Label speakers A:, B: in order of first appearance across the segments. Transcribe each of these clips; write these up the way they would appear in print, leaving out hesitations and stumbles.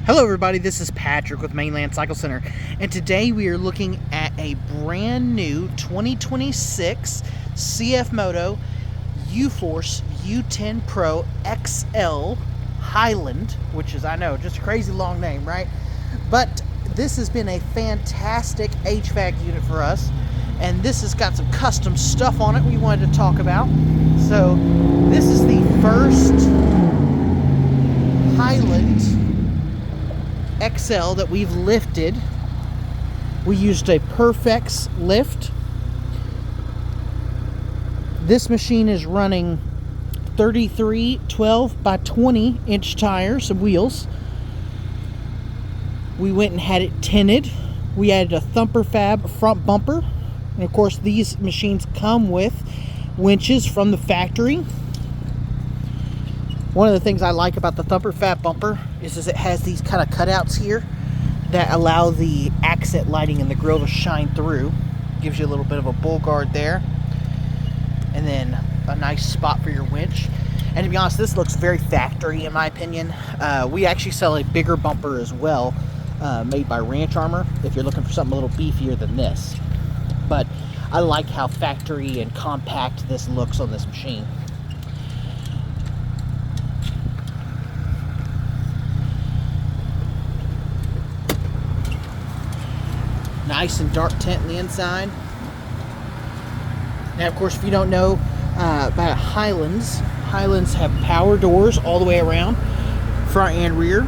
A: Hello everybody, this is Patrick with Mainland Cycle Center, and today we are looking at a brand new 2026 Cfmoto Uforce U10 Pro XL Highland, which is, I know, just a crazy long name, right? But this has been a fantastic HVAC unit for us, and this has got some custom stuff on it we wanted to talk about. So this is the first Highland XL that we've lifted. We used a Perfex lift. This machine is running 33 12 by 20 inch tires and wheels. We went and had it tinted. We added a Thumper Fab front bumper, and of course these machines come with winches from the factory. One of the things I like about the Thumper Fab bumper is it has these kind of cutouts here that allow the accent lighting in the grill to shine through. Gives you a little bit of a bull guard there, and then a nice spot for your winch. And to be honest, this looks very factory in my opinion. We actually sell a bigger bumper as well, made by Ranch Armor, if you're looking for something a little beefier than this. But I like how factory and compact this looks on this machine. Nice and dark tint in the inside. Now, of course, if you don't know about Highlands have power doors all the way around, front and rear.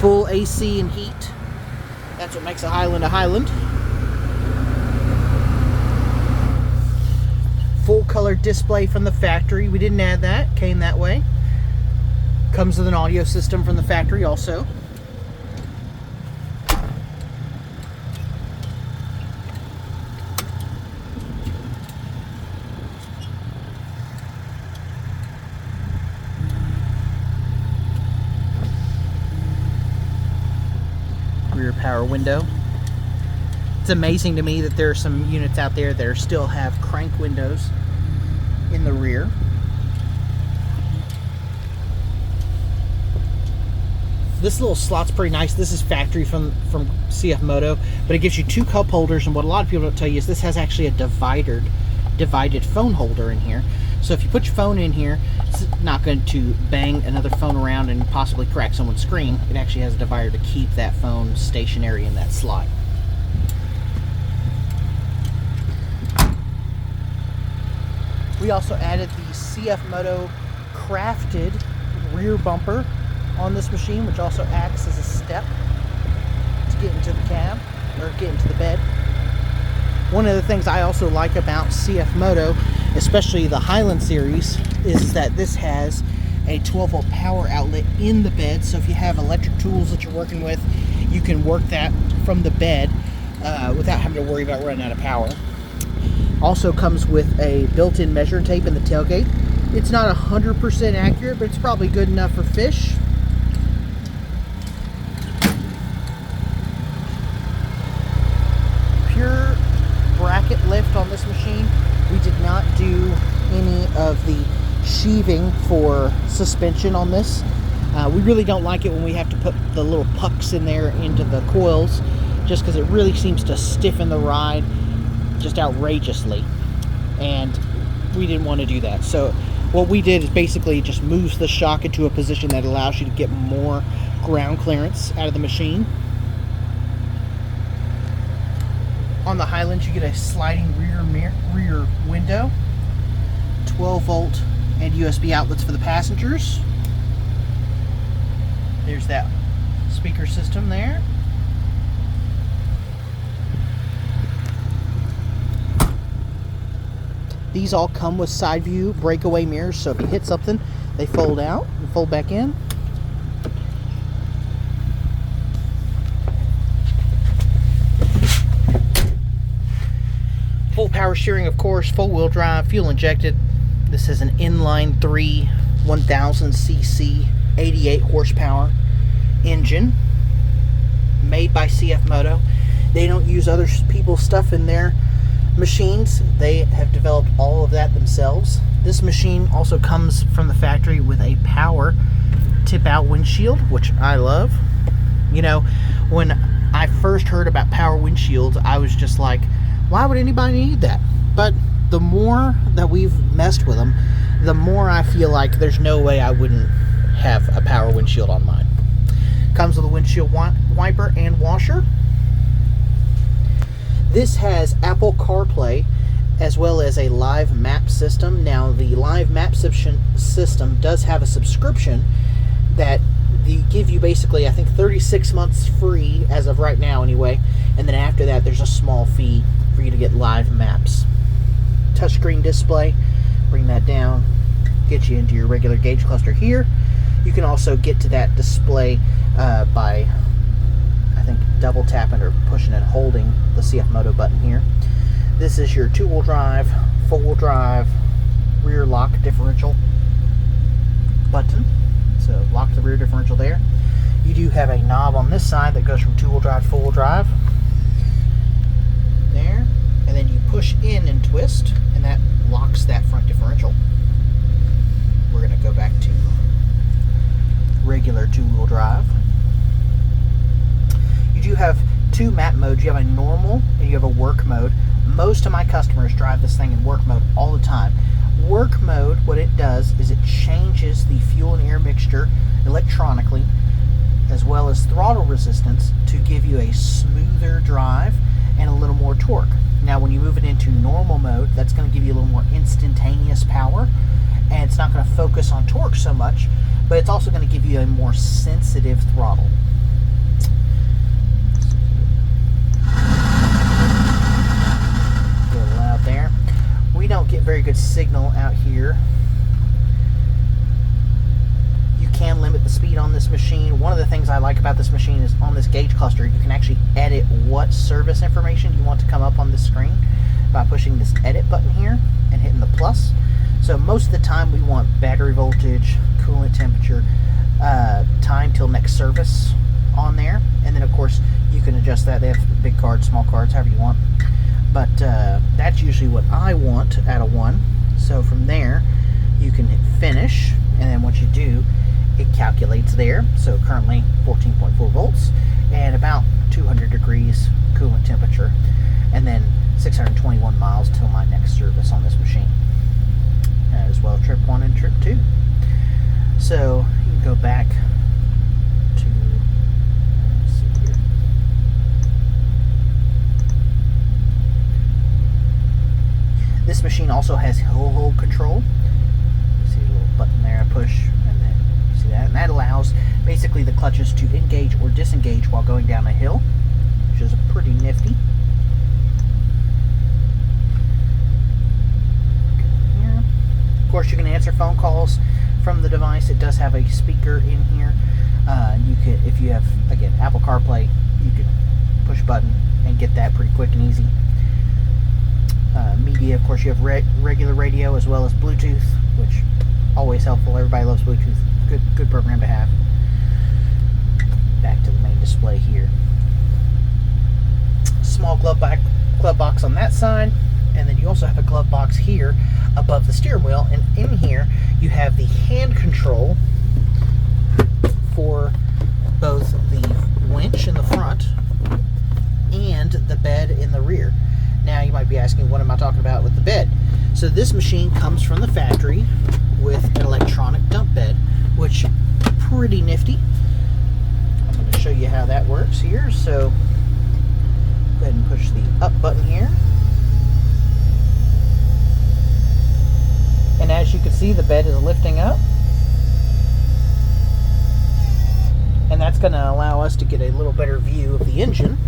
A: Full AC and heat. That's what makes a Highland a Highland. Full color display from the factory. We didn't add that, came that way. Comes with an audio system from the factory also. Rear power window. It's amazing to me that there are some units out there that still have crank windows in the rear. This little slot's pretty nice. This is factory from Cfmoto, but it gives you two cup holders, and what a lot of people don't tell you is this has actually a divided phone holder in here. So if you put your phone in here, it's not going to bang another phone around and possibly crack someone's screen. It actually has a divider to keep that phone stationary in that slot. We also added the Cfmoto crafted rear bumper on this machine, which also acts as a step to get into the cab or get into the bed. One of the things I also like about Cfmoto, especially the Highland series, is that this has a 12-volt power outlet in the bed. So if you have electric tools that you're working with, you can work that from the bed without having to worry about running out of power. Also comes with a built-in measuring tape in the tailgate. It's not 100% accurate, but it's probably good enough for fish. Pure bracket lift on this machine. We did not do any of the sheathing for suspension on this. We really don't like it when we have to put the little pucks in there into the coils, just because it really seems to stiffen the ride just outrageously, and we didn't want to do that. So what we did is basically just moves the shock into a position that allows you to get more ground clearance out of the machine. On the Highlands, you get a sliding rear window, 12-volt and USB outlets for the passengers. There's that speaker system there. These all come with side view breakaway mirrors, so if you hit something, they fold out and fold back in. Full power steering, of course, full wheel drive, fuel injected. This is an inline 3 1000cc 88 horsepower engine made by Cfmoto. They don't use other people's stuff in their machines. They have developed all of that themselves. This machine also comes from the factory with a power tip out windshield, which I love. You know, when I first heard about power windshields, I was just like, why would anybody need that? But the more that we've messed with them, the more I feel like there's no way I wouldn't have a power windshield on mine. Comes with a windshield wiper and washer. This has Apple CarPlay as well as a live map system. Now, the live map system does have a subscription that they give you basically, I think, 36 months free as of right now anyway, and then after that there's a small fee for you to get live maps. Touchscreen display, bring that down, get you into your regular gauge cluster here. You can also get to that display by, I think, double tapping or pushing and holding the Cfmoto button here. This is your 2-wheel drive, 4-wheel drive, rear lock differential button. So lock the rear differential there. You do have a knob on this side that goes from 2-wheel drive to 4-wheel drive. There. And then you push in and twist, and that locks that front differential. We're going to go back to regular 2-wheel drive. You do have 2 map modes. You have a normal and you have a work mode. Most of my customers drive this thing in work mode all the time. Work mode, what it does is it changes the fuel and air mixture electronically, as well as throttle resistance, to give you a smoother drive and a little more torque. Now, when you move it into normal mode, that's going to give you a little more instantaneous power, and it's not going to focus on torque so much, but it's also going to give you a more sensitive throttle. There. We don't get very good signal out here. You can limit the speed on this machine. One of the things I like about this machine is on this gauge cluster, you can actually edit what service information you want to come up on the screen by pushing this edit button here and hitting the plus. So most of the time we want battery voltage, coolant temperature, time till next service on there. And then of course you can adjust that. They have big cards, small cards, however you want. But that's usually what I want out of 1. So from there, you can hit finish, and then once you do, it calculates there. So currently 14.4 volts and about 200 degrees coolant temperature, and then 621 miles till my next service on this machine, as well as trip 1 and trip 2. So you can go back to, let's see here. This machine also has hill hold control. You see a little button there, I push, and then you see that. And that allows basically the clutches to engage or disengage while going down a hill, which is pretty nifty. Here. Of course, you can answer phone calls from the device. It does have a speaker in here. You can, if you have, again, Apple CarPlay, you can push a button and get that pretty quick and easy. Media, of course, you have regular radio as well as Bluetooth, which always helpful. Everybody loves Bluetooth. Good program to have. Back to the main display here. Small glove box on that side, and then you also have a glove box here above the steering wheel. And in here, you have the hand control for both the winch in the front and the bed in the rear. Now you might be asking, what am I talking about with the bed? So this machine comes from the factory with an electronic dump bed, which is pretty nifty. I'm going to show you how that works here. So go ahead and push the up button here. And as you can see, the bed is lifting up. And that's going to allow us to get a little better view of the engine.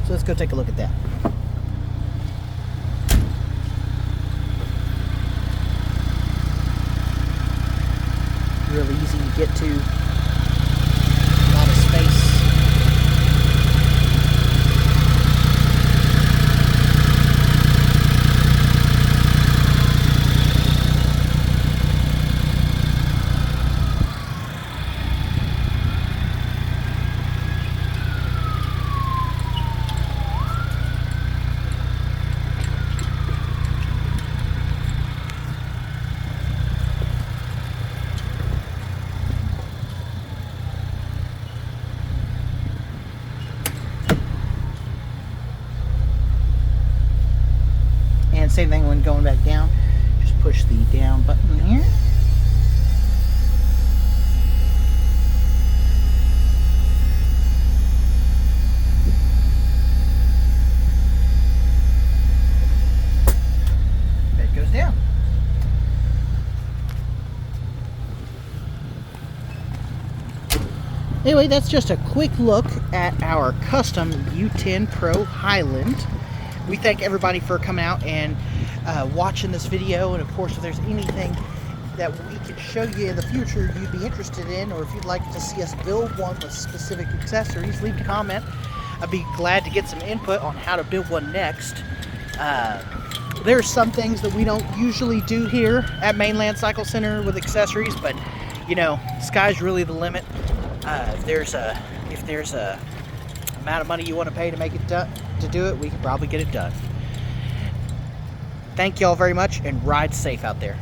A: So let's go take a look at that. Really easy to get to, a lot of space. Same thing when going back down. Just push the down button here. Bed goes down. Anyway, that's just a quick look at our custom U10 Pro Highland. We thank everybody for coming out and watching this video, and of course if there's anything that we could show you in the future you'd be interested in, or if you'd like to see us build one with specific accessories, leave a comment. I'd be glad to get some input on how to build one next. There's some things that we don't usually do here at Mainland Cycle Center with accessories, but you know, sky's really the limit. If there's a amount of money you want to pay to make it to do it, we can probably get it done. Thank y'all very much, and ride safe out there.